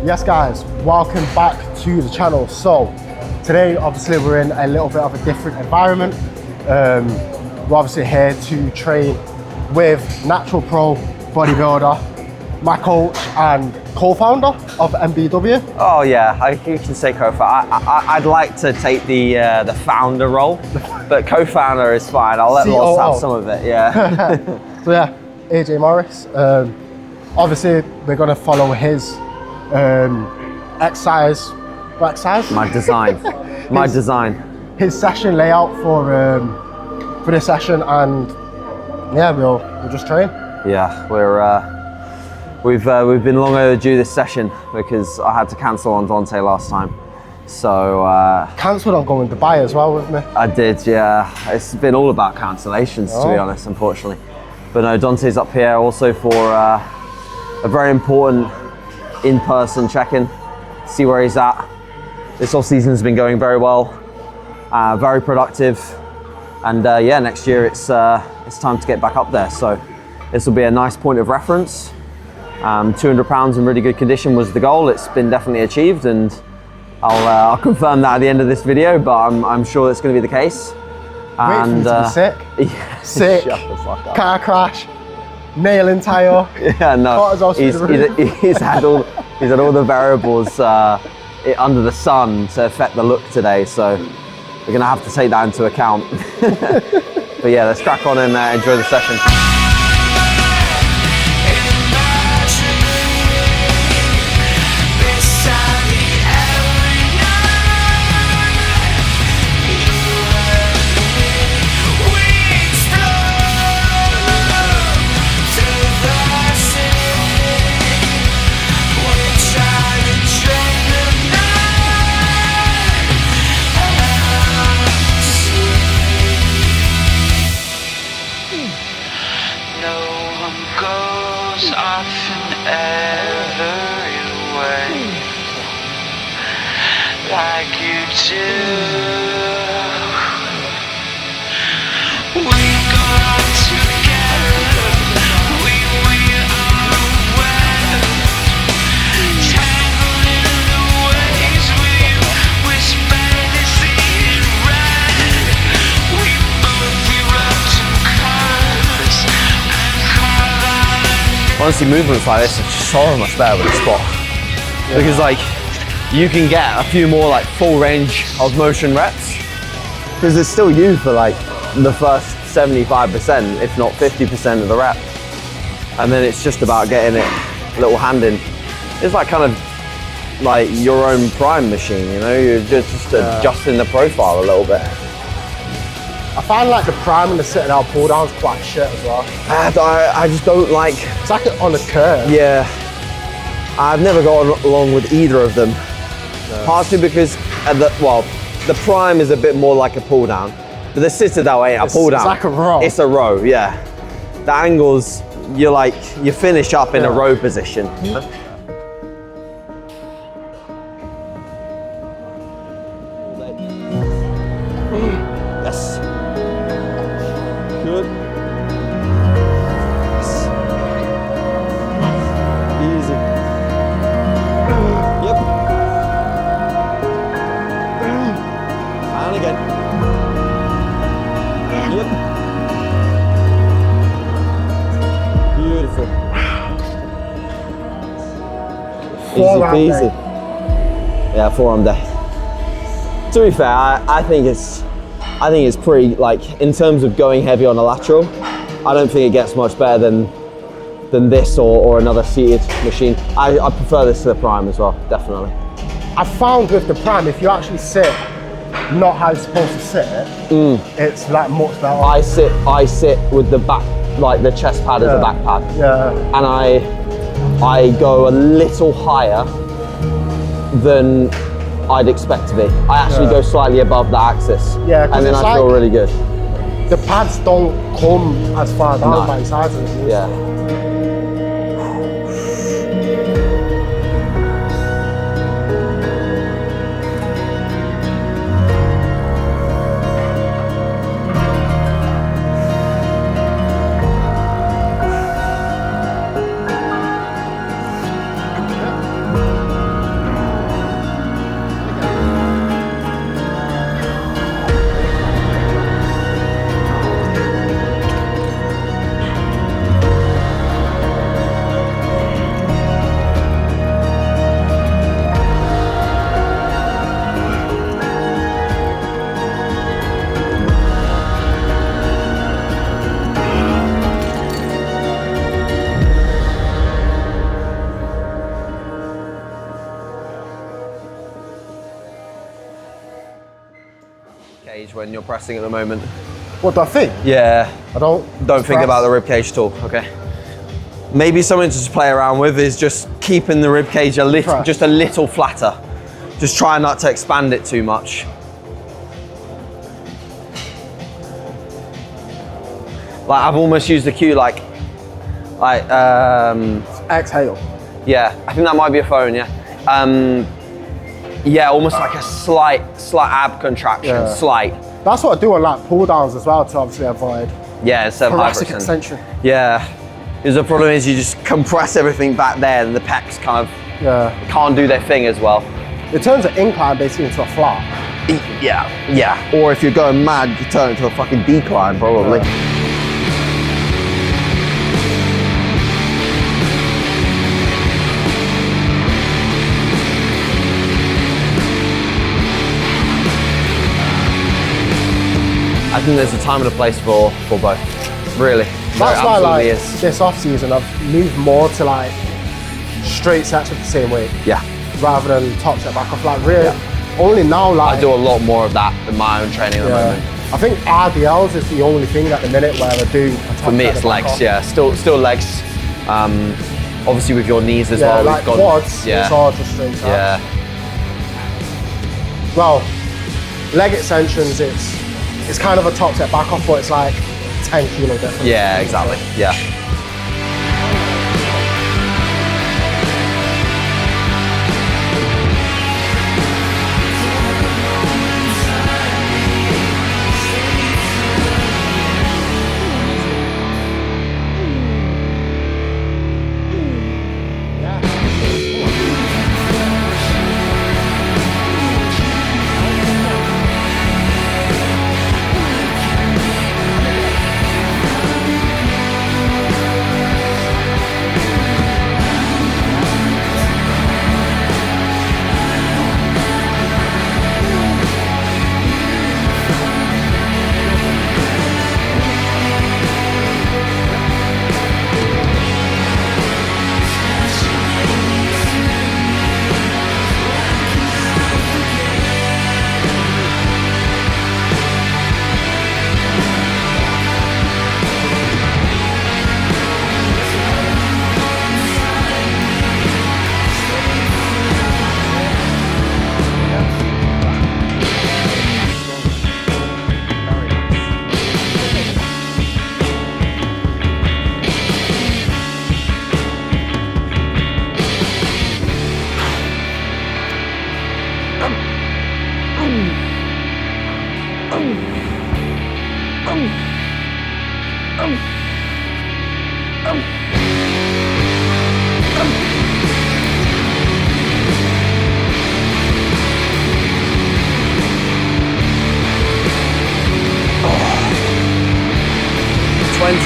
Yes guys, welcome back to the channel. So today obviously we're in a little bit of a different environment. We're obviously here to train with Natural Pro bodybuilder, my coach and co-founder of MBW. Oh yeah, you can say co-founder. I'd like to take the founder role, but co-founder is fine. I'll let Ross have some of it, yeah. So yeah, AJ Morris. Obviously we're gonna follow his exercise. My design. His session layout for this session, and yeah, we'll just train. Yeah, we've been long overdue this session because I had to cancel on Dante last time. So cancelled on going to Dubai as well with me. I did, yeah. It's been all about cancellations to be honest, unfortunately. But no, Dante's up here also for a very important in-person check-in, see where he's at. This off season has been going very well, very productive, and yeah, next year it's time to get back up there. So this will be a nice point of reference. 200 pounds in really good condition was the goal. It's been definitely achieved, and I'll confirm that at the end of this video, but I'm sure it's going to be the case. And sick. Yeah, sick. Shut the fuck up. Car crash, nailing tire. Yeah, no. He's had all the variables under the sun to affect the look today, so we're gonna have to take that into account. But yeah, let's crack on and enjoy the session. Like you do. We go out together. We are aware. Tangled in the waves with you. Whisper this in red. We both erupt in colors and carve out. Honestly, movements like this are so much better with the squat. Yeah. Because like, you can get a few more like full range of motion reps because it's still you for like the first 75%, if not 50% of the rep. And then it's just about getting it a little hand in. It's like kind of like your own prime machine, you know? You're just adjusting the profile a little bit. I find like the prime and the sitting out pull down is quite shit as well. I just don't like... It's like on a curve. Yeah. I've never got along with either of them. No. Partially because, the prime is a bit more like a pull down, but the citadel ain't a pull down. It's like a row. It's a row, yeah. The angles, you finish up in a row position. Yes. Good. Yes. Easy. Yep. And again. Yep. Beautiful. Easy peasy. Yeah, forearm day. To be fair, I think it's pretty, like, in terms of going heavy on a lateral, I don't think it gets much better than this or another seated machine. I prefer this to the prime as well, definitely. I found with the prime, if you actually sit not how you're supposed to sit it's like much better. I sit with the back, like the chest pad as a back pad. Yeah. And I go a little higher than I'd expect to be. I actually go slightly above the axis. Yeah, and then I feel really good. The pads don't come as far down by the sides of it. Yeah. cage when you're pressing at the moment. What do I think? Yeah. I don't Think about the rib cage at all. Okay. Maybe something to just play around with is just keeping the rib cage just a little flatter. Just try not to expand it too much. Like I've almost used the cue like exhale. Yeah, I think that might be a phone, yeah. Yeah, almost like a slight ab contraction, slight. That's what I do on like pull downs as well to obviously avoid thoracic extension. Yeah, because the problem is you just compress everything back there and the pecs kind of can't do their thing as well. It turns an incline basically into a flat. Yeah. Or if you're going mad, you turn it into a fucking decline probably. Yeah. I think there's a time and a place for both, really. That's why like this off season I've moved more to like straight sets with the same weight. Yeah. Rather than top set back off. Like really, only now like I do a lot more of that in my own training at the moment. I think RDLs is the only thing at the minute where I do. For me, it's legs. Still legs. Obviously with your knees as well. Like quads. It's all just straight set. Yeah. Well, leg extensions, it's kind of a top set back off, but it's like 10 kilo difference. Yeah, exactly. Yeah.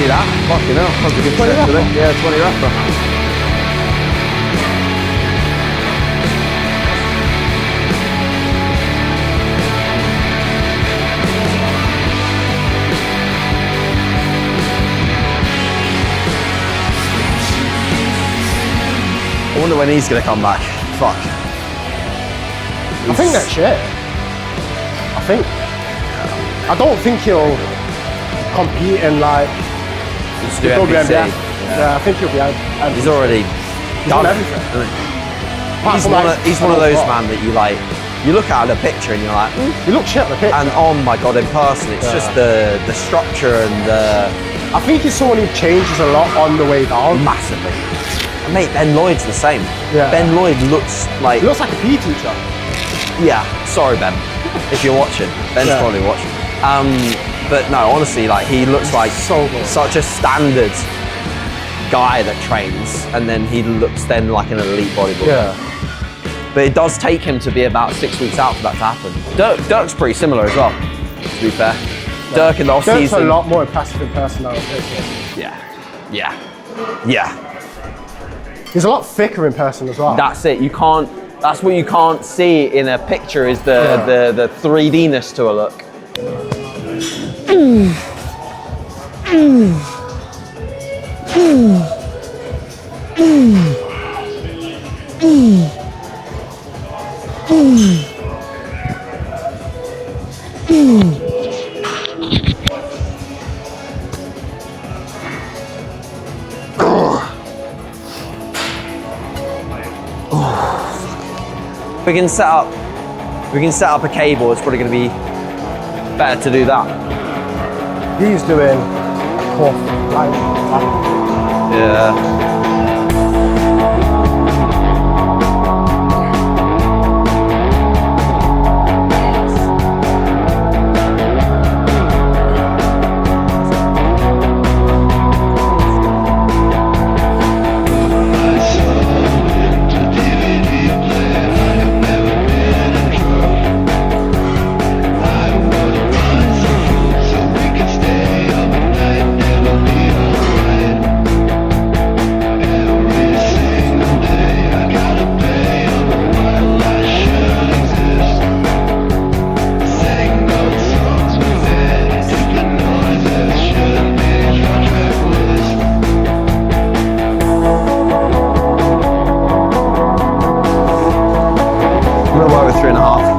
That? Fucking hell, that was a good set today. Yeah, 20 rapper. I wonder when he's going to come back. Fuck. I think next year. I don't think he'll compete in like Just do NPC. Yeah, I think he'll be out. He's already done everything. He's one of those man that you like. You look at the picture and you're like, you look shit at the picture. And oh my god, in person, it's just the structure and the. I think he's someone who changes a lot on the way down. Massively. And mate, Ben Lloyd's the same. Yeah. Ben Lloyd looks like. He looks like a PE teacher. Yeah. Sorry, Ben, if you're watching. Ben's probably watching. But no, honestly, like he looks like such a standard guy that trains, and then he looks then like an elite bodybuilder. Yeah. But it does take him to be about 6 weeks out for that to happen. Dirk's pretty similar as well, to be fair. Yeah. Dirk in the off season. Dirk's a lot more impressive in person now. Yeah. He's a lot thicker in person as well. That's it. You can't. That's what you can't see in a picture is the 3D-ness to a look. We can set up a cable. It's probably going to be better to do that. He's doing puff, like, Yeah. I'm gonna work with 3.5.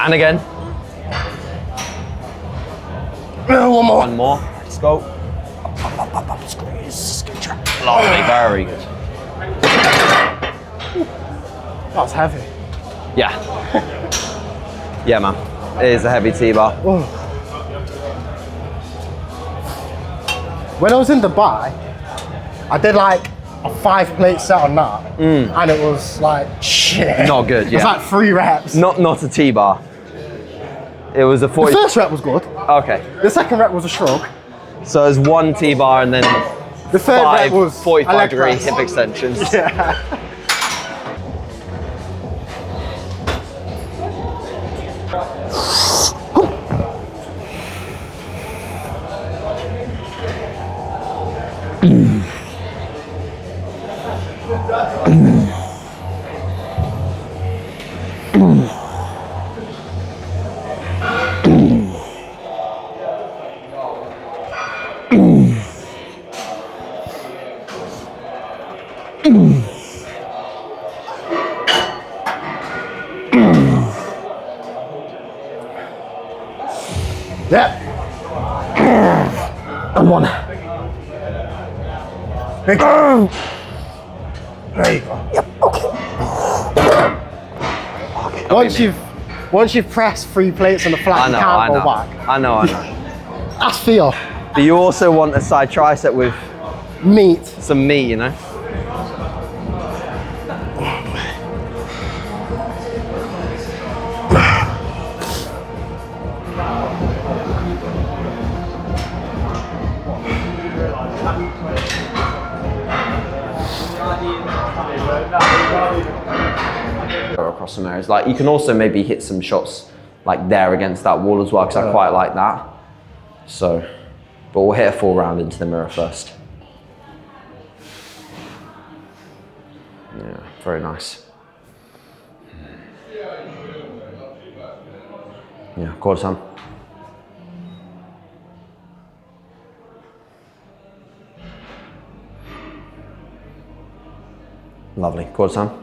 And again. one more. One more. Let's go. Squeeze. Good job. Lovely. Very good. That was heavy. Yeah. Yeah, man. It is a heavy T-bar. When I was in Dubai, I did like a 5-plate set on that, and it was like shit. Not good. It was Yeah. like 3 reps. Not a T-bar. It was a 40. The first rep was good. Okay. The second rep was a shrug. So there's one T-bar and then The third rep was 45 degree press. hip extensions. Yeah. Yep. And one. There you go. There you go. Yep. Okay. Once you've pressed 3 plates on the flat, you can't go back. I know. That's fear. But you also want a side tricep with Meat. some meat, you know? Across some areas. Like you can also maybe hit some shots like there against that wall as well, because I quite like that. So, but we'll hit a full round into the mirror first. Yeah, very nice. Yeah, quarter time. Lovely, quarter time.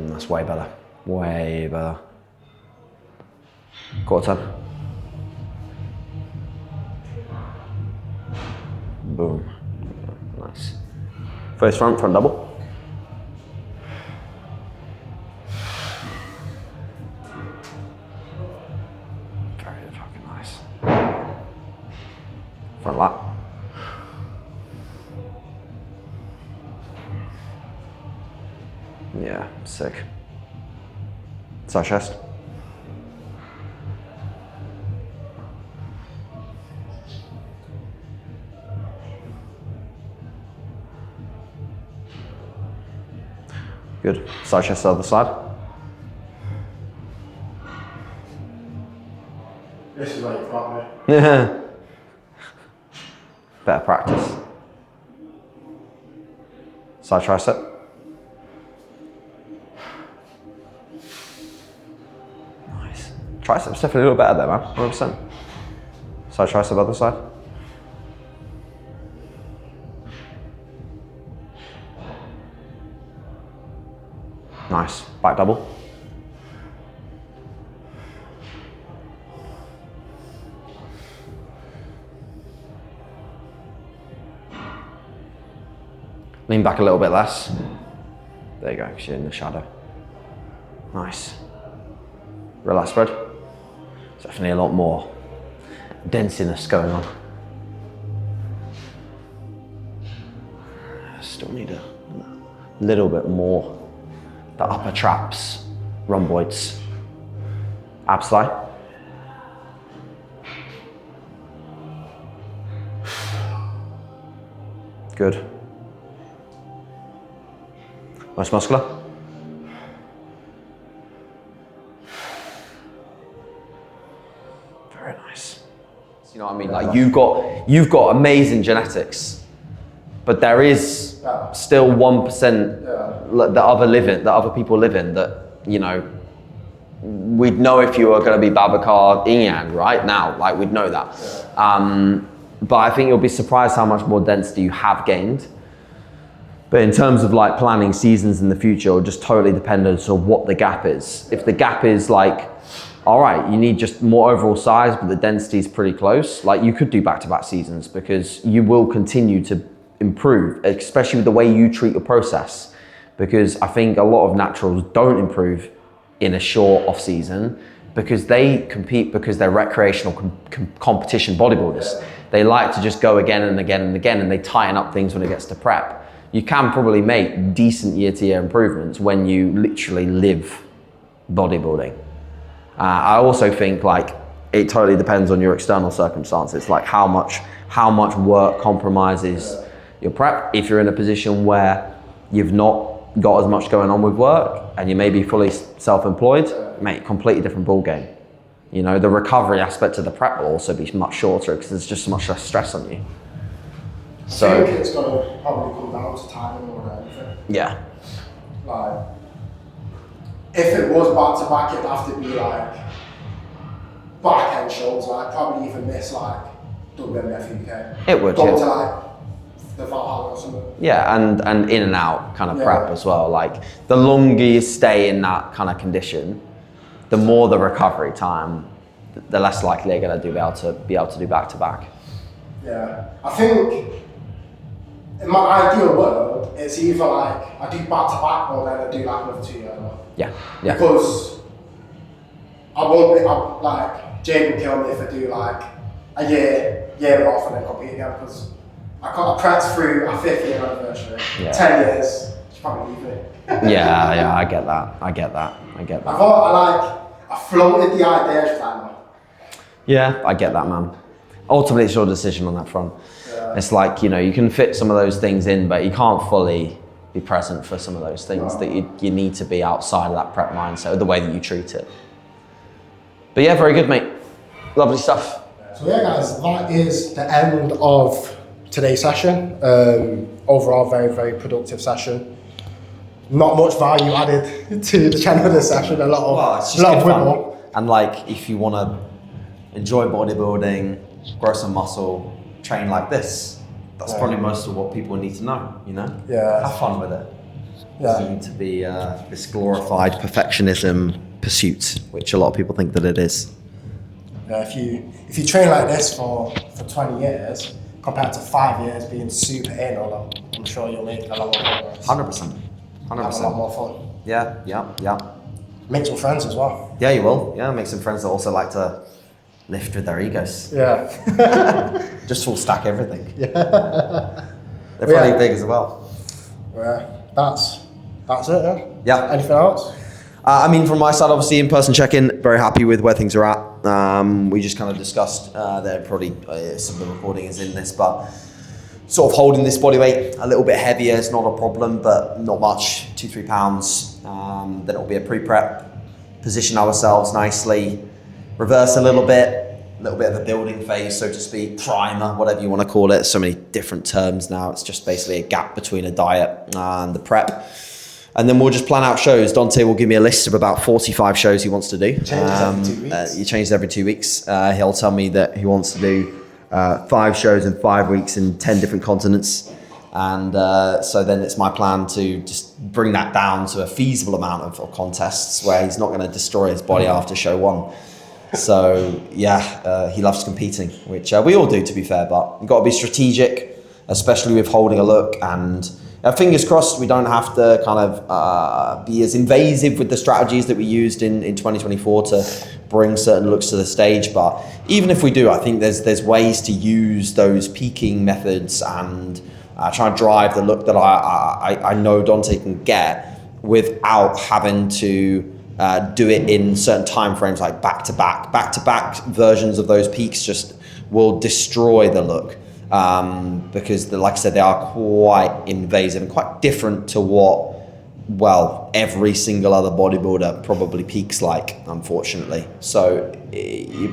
That's way better. Way better. Quarter turn. Boom. Nice. First front double. Very fucking nice. Front lat. Yeah, sick. Side chest. Good. Side chest to the other side. This is where you've got me. Better practice. Side tricep. Nice. Triceps definitely a little better there, man. 100%. Side tricep, other side. Nice. Back double. Lean back a little bit less. There you go, because you're in the shadow. Nice. Relax spread. Definitely a lot more densiness going on. Still need a little bit more. The upper traps, rhomboids. Abs fly. Good. Most muscular. Very nice. You know what I mean? Like you've got amazing genetics, but there is still 1% that other people live in that, you know, we'd know if you were going to be Babacar Yin right now, like we'd know that. But I think you'll be surprised how much more density you have gained. But in terms of like planning seasons in the future, it'll just totally depend on what the gap is. If the gap is like, all right, you need just more overall size, but the density is pretty close, like you could do back-to-back seasons because you will continue to improve, especially with the way you treat your process. Because I think a lot of naturals don't improve in a short off season because they compete because they're recreational competition bodybuilders. They like to just go again and again and again, and they tighten up things when it gets to prep. You can probably make decent year-to-year improvements when you literally live bodybuilding. I also think like it totally depends on your external circumstances, like how much work compromises your prep. If you're in a position where you've not got as much going on with work and you may be fully self-employed, mate, completely different ball game. You know, the recovery aspect of the prep will also be much shorter because there's just so much less stress on you. So I think it's going to probably come down to timing more than anything. Yeah. Like, if it was back to back, it'd have to be like back end shows. Like, probably even miss like wnbf UK. It would. Go Yeah. to like the Valhalla or something. Yeah, and in and out kind of prep as well. Like the longer you stay in that kind of condition, the more the recovery time, the less likely you're going to be able to do back to back. Yeah, I think in my ideal world, it's either like I do back to back or then I do like another 2 years. Yeah, yeah. Because I won't be, like, Jade will kill me if I do like a year and a half and then compete again because I prepped through our 5th year anniversary, 10 years, she's probably leave me. Yeah, I get that. I floated the idea, she's like, no. Yeah, I get that, man. Ultimately, it's your decision on that front. Yeah. It's like, you know, you can fit some of those things in, but you can't fully be present for some of those things that you need to be outside of that prep mindset, the way that you treat it. But yeah, very good, mate. Lovely stuff. So yeah, guys, that is the end of today's session. Overall, very, very productive session. Not much value added to the channel this session. A lot of wiggle. And like, if you want to enjoy bodybuilding, grow some muscle, train like this, that's probably most of what people need to know, you know? Yeah. Have fun with it. Yeah. seem to be this glorified perfectionism pursuit, which a lot of people think that it is. If you train like this for 20 years compared to 5 years being super anal, I'm sure you'll make a lot more progress. 100%. Have a lot more fun. Yeah. Make some friends as well. Yeah, you will. Yeah, make some friends that also like to lift with their egos. Yeah. Just full stack everything. Yeah. They're probably big as well. Yeah. That's it, yeah? Yeah. Anything else? I mean, from my side, obviously, in-person check-in, very happy with where things are at. We just kind of discussed that probably some of the recording is in this, but sort of holding this body weight a little bit heavier is not a problem, but not much, 2-3 pounds. Then it'll be a pre-prep, position ourselves nicely, reverse a little bit of a building phase, so to speak, primer, whatever you want to call it. So many different terms now. It's just basically a gap between a diet and the prep. And then we'll just plan out shows. Dante will give me a list of about 45 shows he wants to do. Changes every 2 weeks. He changes every 2 weeks. He'll tell me that he wants to do 5 shows in 5 weeks in 10 different continents. And so then it's my plan to just bring that down to a feasible amount of contests where he's not going to destroy his body after show 1. So yeah, he loves competing, which we all do, to be fair, but you've got to be strategic, especially with holding a look. And fingers crossed we don't have to kind of be as invasive with the strategies that we used in 2024 to bring certain looks to the stage. But even if we do, I think there's ways to use those peaking methods and try and drive the look that I know Dante can get without having to do it in certain time frames, like back-to-back versions of those peaks just will destroy the look. Because like I said, they are quite invasive and quite different to what, well, every single other bodybuilder probably peaks like, unfortunately. So,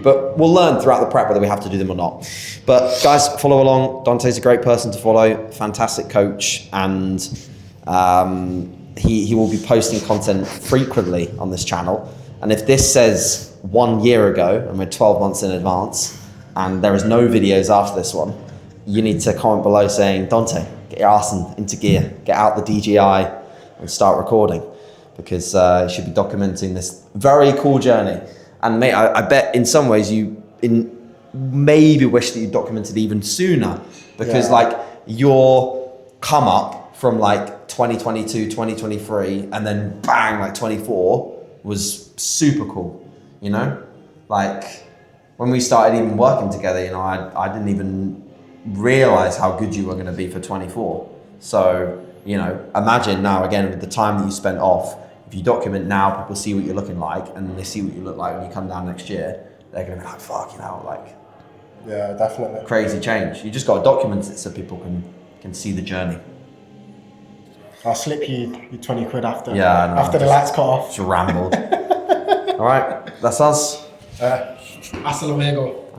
but we'll learn throughout the prep whether we have to do them or not. But guys, follow along. Dante's a great person to follow, fantastic coach, and he will be posting content frequently on this channel. And if this says 1 year ago and we're 12 months in advance and there is no videos after this one, you need to comment below saying, Dante, get your ass into gear, get out the DJI and start recording, because you should be documenting this very cool journey. And mate, I bet in some ways you maybe wish that you documented even sooner, because like your come up from like 2022, 2023, and then bang, like 24 was super cool, you know? Like when we started even working together, you know, I didn't even realize how good you were going to be for 24. So, you know, imagine now again with the time that you spent off, if you document now, people see what you're looking like, and they see what you look like when you come down next year, they're going to be like, fuck, you know, like, yeah, definitely. Crazy change. You just got to document it so people can see the journey. I'll slip you 20 quid after the lights cut off. Just rambled. All right, that's us. Hasta luego.